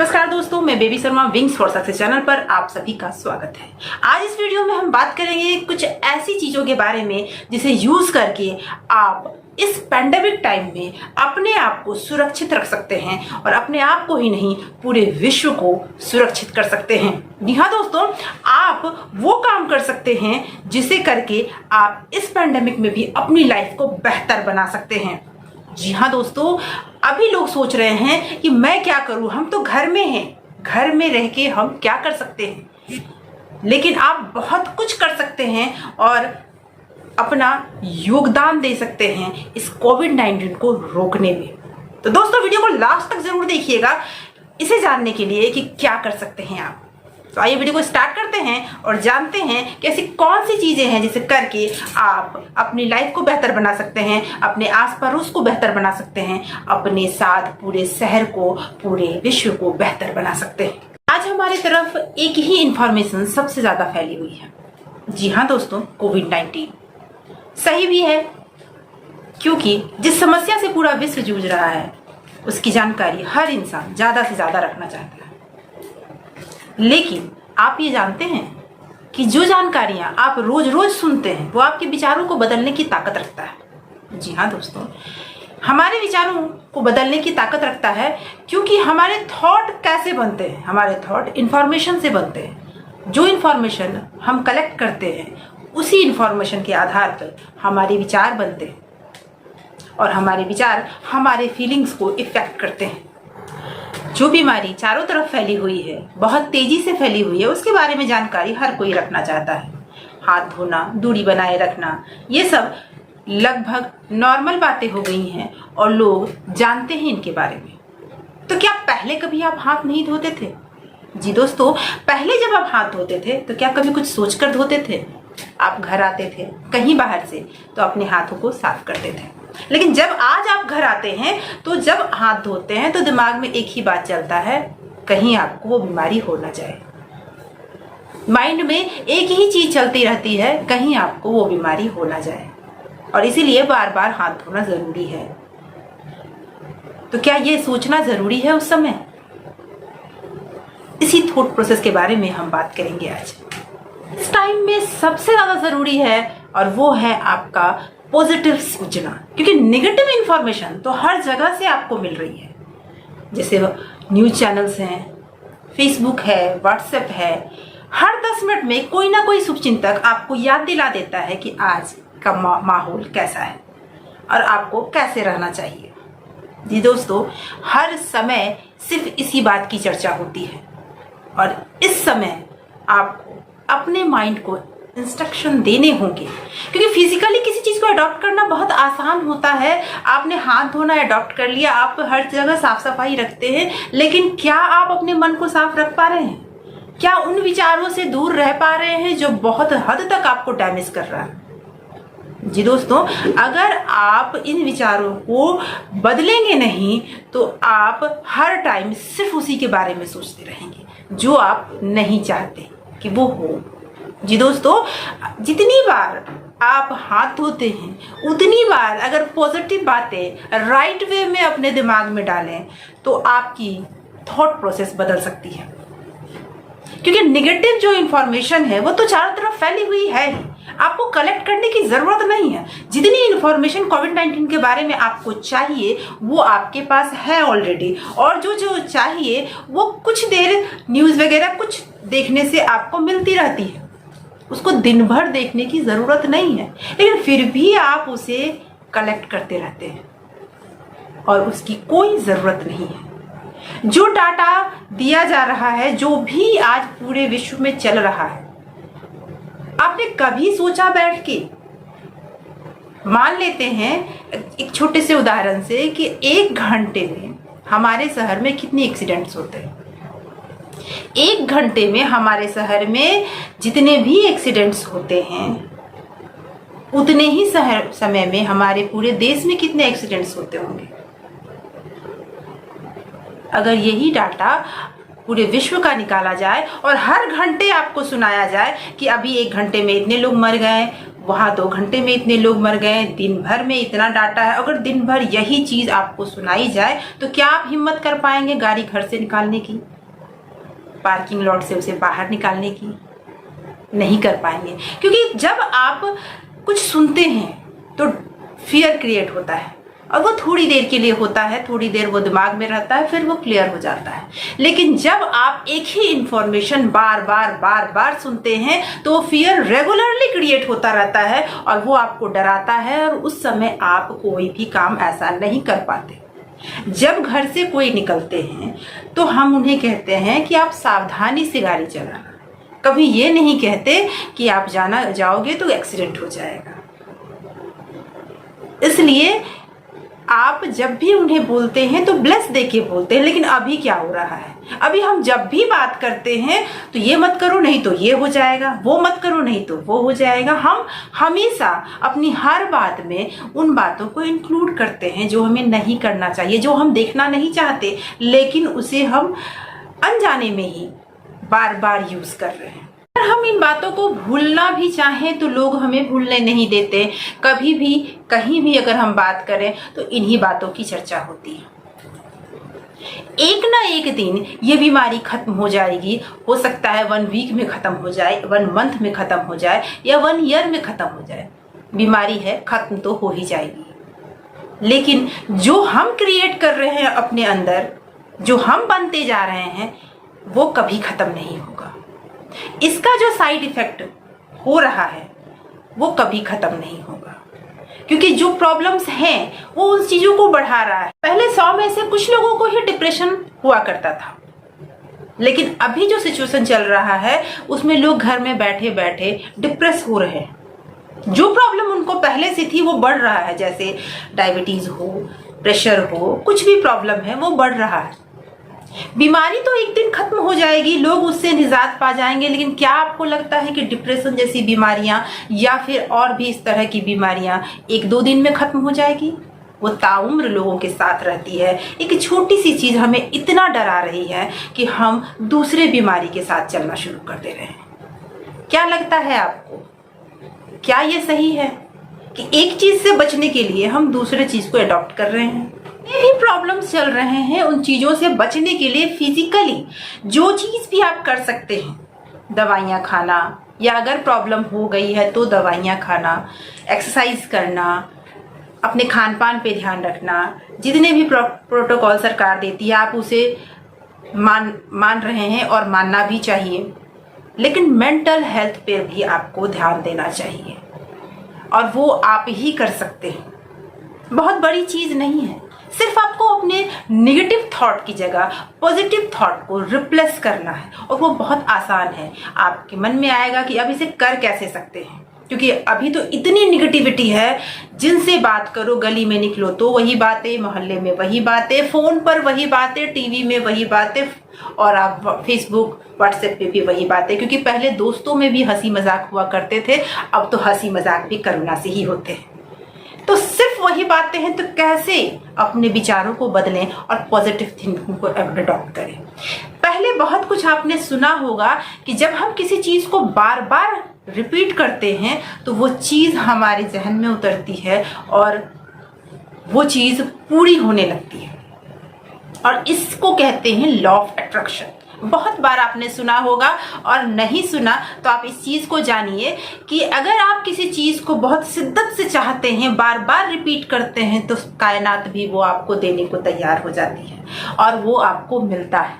नमस्कार दोस्तों, मैं baby Sharma wings for success channel पर आप सभी का स्वागत है। आज इस वीडियो में हम बात करेंगे कुछ ऐसी चीजों के बारे में जिसे यूज करके आप इस पैंडेमिक टाइम में अपने आप को सुरक्षित रख सकते हैं और अपने आप को ही नहीं पूरे विश्व को सुरक्षित कर सकते हैं। जी हाँ दोस्तों, आप वो काम कर सकते हैं जिसे करके आप इस पैंडेमिक में भी अपनी लाइफ को बेहतर बना सकते हैं। जी हाँ दोस्तों, अभी लोग सोच रहे हैं कि मैं क्या करूं, हम तो घर में हैं, घर में रह के हम क्या कर सकते हैं। लेकिन आप बहुत कुछ कर सकते हैं और अपना योगदान दे सकते हैं इस कोविड-19 को रोकने में। तो दोस्तों, वीडियो को लास्ट तक जरूर देखिएगा इसे जानने के लिए कि क्या कर सकते हैं आप। तो आइए वीडियो को स्टार्ट करते हैं और जानते हैं कि ऐसी कौन सी चीजें हैं जिसे करके आप अपनी लाइफ को बेहतर बना सकते हैं, अपने आस पड़ोस को बेहतर बना सकते हैं, अपने साथ पूरे शहर को, पूरे विश्व को बेहतर बना सकते हैं। आज हमारी तरफ एक ही इंफॉर्मेशन सबसे ज्यादा फैली हुई है। जी हाँ दोस्तों, कोविड-19 सही भी है, क्योंकि जिस समस्या से पूरा विश्व जूझ रहा है उसकी जानकारी हर इंसान ज्यादा से ज्यादा रखना चाहता है। लेकिन आप ये जानते हैं कि जो जानकारियां आप रोज रोज सुनते हैं वो आपके विचारों को बदलने की ताकत रखता है। जी हाँ दोस्तों, हमारे विचारों को बदलने की ताकत रखता है, क्योंकि हमारे थॉट कैसे बनते हैं? हमारे थॉट इंफॉर्मेशन से बनते हैं। जो इंफॉर्मेशन हम कलेक्ट करते हैं उसी इंफॉर्मेशन के आधार पर हमारे विचार बनते हैं और हमारे विचार हमारे फीलिंग्स को इफेक्ट करते हैं। जो बीमारी चारों तरफ फैली हुई है, बहुत तेजी से फैली हुई है, उसके बारे में जानकारी हर कोई रखना चाहता है। हाथ धोना, दूरी बनाए रखना, ये सब लगभग नॉर्मल बातें हो गई हैं और लोग जानते हैं इनके बारे में। तो क्या पहले कभी आप हाथ नहीं धोते थे? जी दोस्तों, पहले जब आप हाथ धोते थे तो क्या कभी कुछ सोचकर धोते थे? आप घर आते थे कहीं बाहर से तो अपने हाथों को साफ करते थे। लेकिन जब आज आप घर आते हैं तो जब हाथ धोते हैं तो दिमाग में एक ही बात चलता है, कहीं आपको वो बीमारी हो ना जाए। माइंड में एक ही चीज चलती रहती है, कहीं आपको वो बीमारी हो ना जाए, और इसीलिए बार बार हाथ धोना जरूरी है। तो क्या ये सोचना जरूरी है उस समय? इसी थॉट प्रोसेस के बारे में हम बात करेंगे आज। इस टाइम में सबसे ज्यादा जरूरी है और वो है आपका पॉजिटिव सोचना, क्योंकि नेगेटिव इंफॉर्मेशन तो हर जगह से आपको मिल रही है। जैसे न्यूज चैनल्स हैं, फेसबुक है, व्हाट्सएप है, हर 10 मिनट में कोई ना कोई शुभचिंतक आपको याद दिला देता है कि आज का माहौल कैसा है और आपको कैसे रहना चाहिए। जी दोस्तों, हर समय सिर्फ इसी बात की चर्चा होती है और इस समय आपको अपने माइंड को इंस्ट्रक्शन देने होंगे, क्योंकि फिजिकली किसी चीज को अडॉप्ट करना बहुत आसान होता है। आपने हाथ धोना अडॉप्ट कर लिया, आप हर जगह साफ सफाई रखते हैं, लेकिन क्या आप अपने मन को साफ रख पा रहे हैं? क्या उन विचारों से दूर रह पा रहे हैं जो बहुत हद तक आपको डैमेज कर रहा है? जी दोस्तों, अगर आप इन विचारों को बदलेंगे नहीं तो आप हर टाइम सिर्फ उसी के बारे में सोचते रहेंगे जो आप नहीं चाहते कि वो हो। जी दोस्तों, जितनी बार आप हाथ धोते हैं उतनी बार अगर पॉजिटिव बातें राइट वे में अपने दिमाग में डालें तो आपकी थॉट प्रोसेस बदल सकती है। क्योंकि नेगेटिव जो इंफॉर्मेशन है वो तो चारों तरफ फैली हुई है ही, आपको कलेक्ट करने की जरूरत नहीं है। जितनी इंफॉर्मेशन कोविड-19 के बारे में आपको चाहिए वो आपके पास है ऑलरेडी, और जो जो चाहिए वो कुछ देर न्यूज वगैरह कुछ देखने से आपको मिलती रहती है। उसको दिन भर देखने की जरूरत नहीं है, लेकिन फिर भी आप उसे कलेक्ट करते रहते हैं और उसकी कोई जरूरत नहीं है। जो डाटा दिया जा रहा है, जो भी आज पूरे विश्व में चल रहा है, आपने कभी सोचा बैठ के? मान लेते हैं एक छोटे से उदाहरण से कि 1 घंटे में हमारे शहर में कितने एक्सीडेंट्स होते हैं। 1 घंटे में हमारे शहर में जितने भी एक्सीडेंट्स होते हैं उतने ही समय में हमारे पूरे देश में कितने एक्सीडेंट्स होते होंगे। अगर यही डाटा पूरे विश्व का निकाला जाए और हर घंटे आपको सुनाया जाए कि अभी 1 घंटे में इतने लोग मर गए, वहाँ 2 घंटे में इतने लोग मर गए, दिन भर में इतना डाटा है। अगर दिन भर यही चीज़ आपको सुनाई जाए तो क्या आप हिम्मत कर पाएंगे गाड़ी घर से निकालने की, पार्किंग लॉट से उसे बाहर निकालने की? नहीं कर पाएंगे, क्योंकि जब आप कुछ सुनते हैं तो फियर क्रिएट होता है और वो थोड़ी देर के लिए होता है, थोड़ी देर वो दिमाग में रहता है, फिर वो क्लियर हो जाता है। लेकिन जब आप एक ही इंफॉर्मेशन बार बार सुनते हैं तो फियर रेगुलरली क्रिएट होता रहता है और वो आपको डराता है और उस समय आप कोई भी काम ऐसा नहीं कर पाते। जब घर से कोई निकलते हैं तो हम उन्हें कहते हैं कि आप सावधानी से गाड़ी चलाना, कभी ये नहीं कहते कि आप जाओगे तो एक्सीडेंट हो जाएगा। इसलिए आप जब भी उन्हें बोलते हैं तो ब्लेस देके बोलते हैं। लेकिन अभी क्या हो रहा है, अभी हम जब भी बात करते हैं तो ये मत करो नहीं तो ये हो जाएगा, वो मत करो नहीं तो वो हो जाएगा। हम हमेशा अपनी हर बात में उन बातों को इंक्लूड करते हैं जो हमें नहीं करना चाहिए, जो हम देखना नहीं चाहते, लेकिन उसे हम अनजाने में ही बार बार यूज कर रहे हैं। अगर हम इन बातों को भूलना भी चाहें तो लोग हमें भूलने नहीं देते। कभी भी कहीं भी अगर हम बात करें तो इन्हीं बातों की चर्चा होती है। एक ना एक दिन ये बीमारी खत्म हो जाएगी। हो सकता है 1 वीक में खत्म हो जाए, 1 मंथ में खत्म हो जाए या 1 ईयर में खत्म हो जाए। बीमारी है, खत्म तो हो ही जाएगी। लेकिन जो हम क्रिएट कर रहे हैं अपने अंदर, जो हम बनते जा रहे हैं, वो कभी खत्म नहीं होगा। इसका जो साइड इफेक्ट हो रहा है वो कभी खत्म नहीं होगा, क्योंकि जो प्रॉब्लम्स हैं वो उन चीजों को बढ़ा रहा है। पहले 100 में से कुछ लोगों को ही डिप्रेशन हुआ करता था, लेकिन अभी जो सिचुएशन चल रहा है उसमें लोग घर में बैठे बैठे डिप्रेस हो रहे हैं। जो प्रॉब्लम उनको पहले से थी वो बढ़ रहा है, जैसे डायबिटीज हो, प्रेशर हो, कुछ भी प्रॉब्लम है वो बढ़ रहा है। बीमारी तो एक दिन खत्म हो जाएगी, लोग उससे निजात पा जाएंगे, लेकिन क्या आपको लगता है कि डिप्रेशन जैसी बीमारियां या फिर और भी इस तरह की बीमारियां 1-2 दिन में खत्म हो जाएगी? वो ताउम्र लोगों के साथ रहती है। एक छोटी सी चीज हमें इतना डरा रही है कि हम दूसरे बीमारी के साथ चलना शुरू कर दे रहे हैं। क्या लगता है आपको, क्या ये सही है कि एक चीज से बचने के लिए हम दूसरे चीज को अडॉप्ट कर रहे हैं? ये भी प्रॉब्लम्स चल रहे हैं। उन चीजों से बचने के लिए फिजिकली जो चीज भी आप कर सकते हैं, दवाइयाँ खाना, या अगर प्रॉब्लम हो गई है तो दवाइयाँ खाना, एक्सरसाइज करना, अपने खान पान पे ध्यान रखना, जितने भी प्रोटोकॉल सरकार देती है आप उसे मान रहे हैं और मानना भी चाहिए। लेकिन मेंटल हेल्थ पे भी आपको ध्यान देना चाहिए और वो आप ही कर सकते हैं। बहुत बड़ी चीज नहीं है, सिर्फ आपको अपने नेगेटिव थॉट की जगह पॉजिटिव थॉट को रिप्लेस करना है और वो बहुत आसान है। आपके मन में आएगा कि अब इसे कर कैसे सकते हैं, क्योंकि अभी तो इतनी निगेटिविटी है। जिनसे बात करो, गली में निकलो तो वही बातें, मोहल्ले में वही बातें, फोन पर वही बातें, टीवी में वही बातें, और आप फेसबुक व्हाट्सएप पे भी वही बातें। क्योंकि पहले दोस्तों में भी हंसी मजाक हुआ करते थे, अब तो हंसी मजाक भी करुणा से ही होते हैं। तो सिर्फ वही बातें हैं, तो कैसे अपने विचारों को बदलें और पॉजिटिव थिंकिंग को अडॉप्ट करें। पहले बहुत कुछ आपने सुना होगा कि जब हम किसी चीज को बार बार रिपीट करते हैं तो वो चीज हमारे जहन में उतरती है और वो चीज पूरी होने लगती है, और इसको कहते हैं लॉ ऑफ अट्रैक्शन। बहुत बार आपने सुना होगा, और नहीं सुना तो आप इस चीज को जानिए कि अगर आप किसी चीज को बहुत शिद्दत से चाहते हैं, बार बार रिपीट करते हैं, तो कायनात भी वो आपको देने को तैयार हो जाती है और वो आपको मिलता है।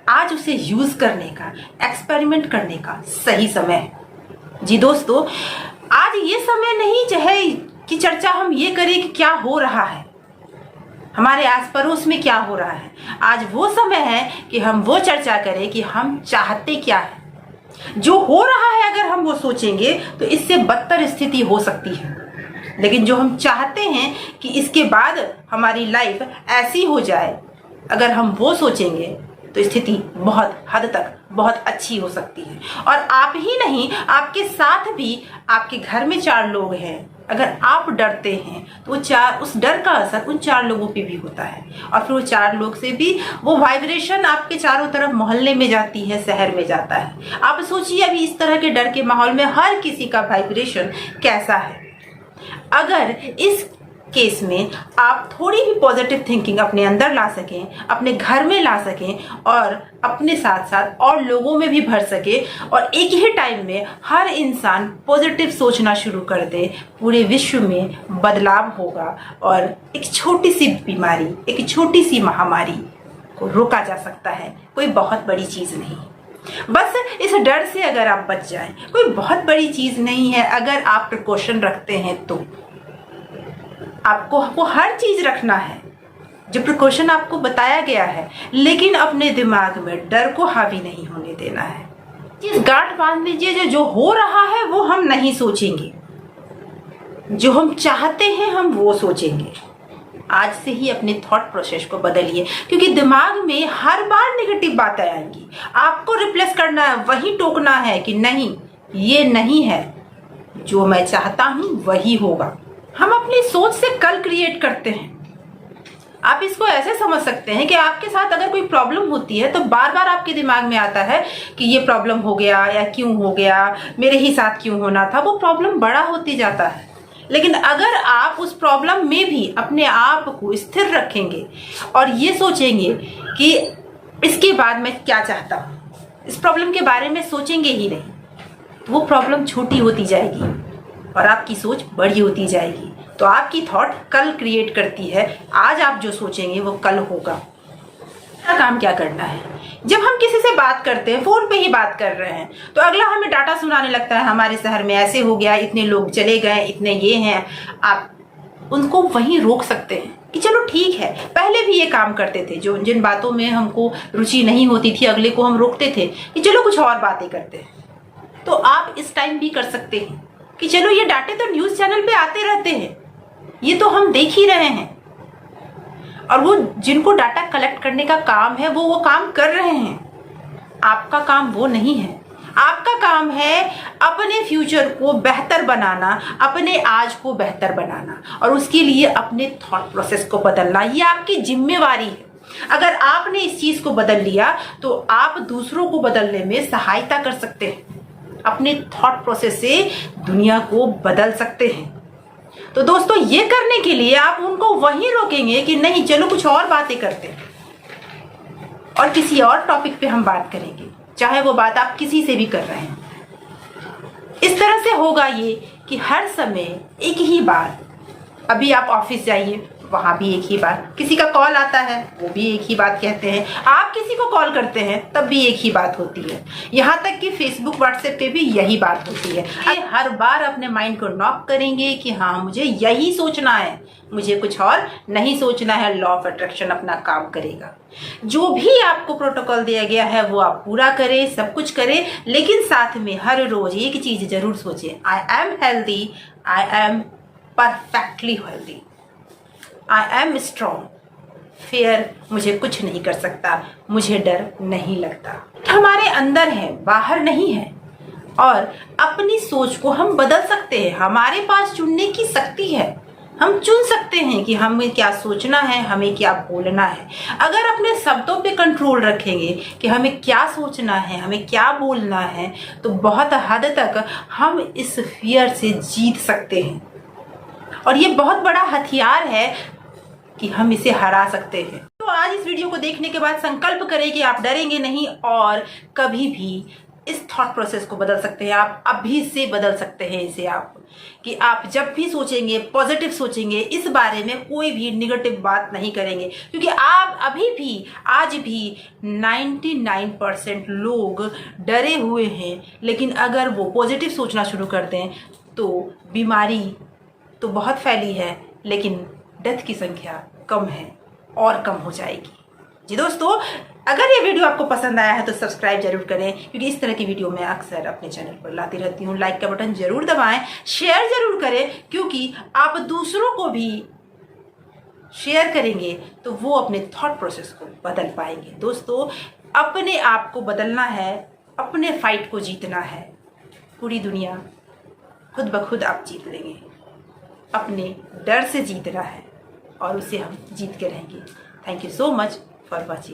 आज उसे यूज करने का, एक्सपेरिमेंट करने का सही समय है। जी दोस्तों, आज ये समय नहीं चाहे कि चर्चा हम ये करें कि क्या हो रहा है, हमारे आस पड़ोस में क्या हो रहा है। आज वो समय है कि हम वो चर्चा करें कि हम चाहते क्या है। जो हो रहा है अगर हम वो सोचेंगे तो इससे बदतर स्थिति हो सकती है, लेकिन जो हम चाहते हैं कि इसके बाद हमारी लाइफ ऐसी हो जाए, अगर हम वो सोचेंगे तो स्थिति बहुत हद तक बहुत अच्छी हो सकती है। और आप ही नहीं, आपके साथ भी आपके घर में 4 लोग हैं अगर आप डरते हैं तो उस डर का असर उन 4 लोगों पे भी होता है, और फिर वो 4 लोग से भी वो वाइब्रेशन आपके चारों तरफ मोहल्ले में जाती है, शहर में जाता है। आप सोचिए अभी इस तरह के डर के माहौल में हर किसी का वाइब्रेशन कैसा है। अगर इस केस में आप थोड़ी भी पॉजिटिव थिंकिंग अपने अंदर ला सकें, अपने घर में ला सकें, और अपने साथ साथ और लोगों में भी भर सके, और एक ही टाइम में हर इंसान पॉजिटिव सोचना शुरू कर दे, पूरे विश्व में बदलाव होगा और एक छोटी सी बीमारी, एक छोटी सी महामारी को रोका जा सकता है। कोई बहुत बड़ी चीज़ नहीं, बस इस डर से अगर आप बच जाएं, कोई बहुत बड़ी चीज़ नहीं है। अगर आप प्रिकॉशन रखते हैं तो आपको हर चीज रखना है जो प्रिकॉशन आपको बताया गया है, लेकिन अपने दिमाग में डर को हावी नहीं होने देना है। इस गांठ बांध लीजिए, जो हो रहा है वो हम नहीं सोचेंगे, जो हम चाहते हैं हम वो सोचेंगे। आज से ही अपने थॉट प्रोसेस को बदलिए, क्योंकि दिमाग में हर बार नेगेटिव बातें आएंगी। आपको रिप्लेस करना है, वही टोकना है कि नहीं, ये नहीं है, जो मैं चाहता हूं वही होगा। हम अपनी सोच से कल क्रिएट करते हैं। आप इसको ऐसे समझ सकते हैं कि आपके साथ अगर कोई प्रॉब्लम होती है तो बार बार आपके दिमाग में आता है कि ये प्रॉब्लम हो गया, या क्यों हो गया, मेरे ही साथ क्यों होना था। वो प्रॉब्लम बड़ा होती जाता है। लेकिन अगर आप उस प्रॉब्लम में भी अपने आप को स्थिर रखेंगे और ये सोचेंगे कि इसके बाद मैं क्या चाहता हूँ, इस प्रॉब्लम के बारे में सोचेंगे ही नहीं, तो वो प्रॉब्लम छोटी होती जाएगी और आपकी सोच बड़ी होती जाएगी। तो आपकी थॉट कल क्रिएट करती है, आज आप जो सोचेंगे वो कल होगा। काम क्या करना है, जब हम किसी से बात करते हैं, फोन पे ही बात कर रहे हैं, तो अगला हमें डाटा सुनाने लगता है, हमारे शहर में ऐसे हो गया, इतने लोग चले गए, इतने ये हैं। आप उनको वहीं रोक सकते हैं कि चलो ठीक है, पहले भी ये काम करते थे, जो जिन बातों में हमको रुचि नहीं होती थी अगले को हम रोकते थे कि चलो कुछ और बातें करते हैं। तो आप इस टाइम भी कर सकते हैं कि चलो ये डाटे तो न्यूज चैनल पे आते रहते हैं, ये तो हम देख ही रहे हैं, और वो जिनको डाटा कलेक्ट करने का काम है वो काम कर रहे हैं। आपका काम वो नहीं है। आपका काम है अपने फ्यूचर को बेहतर बनाना, अपने आज को बेहतर बनाना, और उसके लिए अपने थॉट प्रोसेस को बदलना। ये आपकी जिम्मेवारी है। अगर आपने इस चीज को बदल लिया तो आप दूसरों को बदलने में सहायता कर सकते हैं। अपने थॉट प्रोसेस से दुनिया को बदल सकते हैं। तो दोस्तों, ये करने के लिए आप उनको वहीं रोकेंगे कि नहीं, चलो कुछ और बातें करते हैं और किसी और टॉपिक पे हम बात करेंगे, चाहे वो बात आप किसी से भी कर रहे हैं। इस तरह से होगा ये कि हर समय एक ही बात, अभी आप ऑफिस जाइए, वहां भी एक ही बात, किसी का कॉल आता है वो भी एक ही बात कहते हैं, आप किसी को कॉल करते हैं तब भी एक ही बात होती है, यहाँ तक कि फेसबुक व्हाट्सएप पे भी यही बात होती है। हर बार अपने माइंड को नॉक करेंगे कि हाँ, मुझे यही सोचना है, मुझे कुछ और नहीं सोचना है। लॉ ऑफ अट्रैक्शन अपना काम करेगा। जो भी आपको प्रोटोकॉल दिया गया है वो आप पूरा करें, सब कुछ करें, लेकिन साथ में हर रोज एक चीज जरूर सोचें, I am healthy, I am perfectly healthy, I am strong, fear मुझे कुछ नहीं कर सकता, मुझे डर नहीं लगता। हमारे अंदर है, बाहर नहीं है, और अपनी सोच को हम बदल सकते हैं। हमारे पास चुनने की शक्ति है। हम चुन सकते हैं कि हमें क्या सोचना है, हमें क्या बोलना है। अगर अपने शब्दों पे कंट्रोल रखेंगे कि हमें क्या सोचना है, हमें क्या बोलना है, तो बहुत हद तक हम इस फियर से जीत सकते हैं। और ये बहुत बड़ा हथियार है कि हम इसे हरा सकते हैं। तो आज इस वीडियो को देखने के बाद संकल्प करें कि आप डरेंगे नहीं और कभी भी इस थॉट प्रोसेस को बदल सकते हैं। आप अभी से बदल सकते हैं इसे, आप कि आप जब भी सोचेंगे पॉजिटिव सोचेंगे, इस बारे में कोई भी निगेटिव बात नहीं करेंगे, क्योंकि आप अभी भी आज भी 99% लोग डरे हुए हैं। लेकिन अगर वो पॉजिटिव सोचना शुरू कर दें तो बीमारी तो बहुत फैली है, लेकिन डेथ की संख्या कम है और कम हो जाएगी। जी दोस्तों, अगर ये वीडियो आपको पसंद आया है तो सब्सक्राइब जरूर करें, क्योंकि इस तरह की वीडियो मैं अक्सर अपने चैनल पर लाती रहती हूँ। लाइक का बटन जरूर दबाएं, शेयर जरूर करें, क्योंकि आप दूसरों को भी शेयर करेंगे तो वो अपने थॉट प्रोसेस को बदल पाएंगे। दोस्तों, अपने आप को बदलना है, अपने फाइट को जीतना है। पूरी दुनिया खुद ब खुद आप जीत लेंगे। अपने डर से जीत रहा है और उसे हम जीत के रहेंगे। Thank you so much for watching.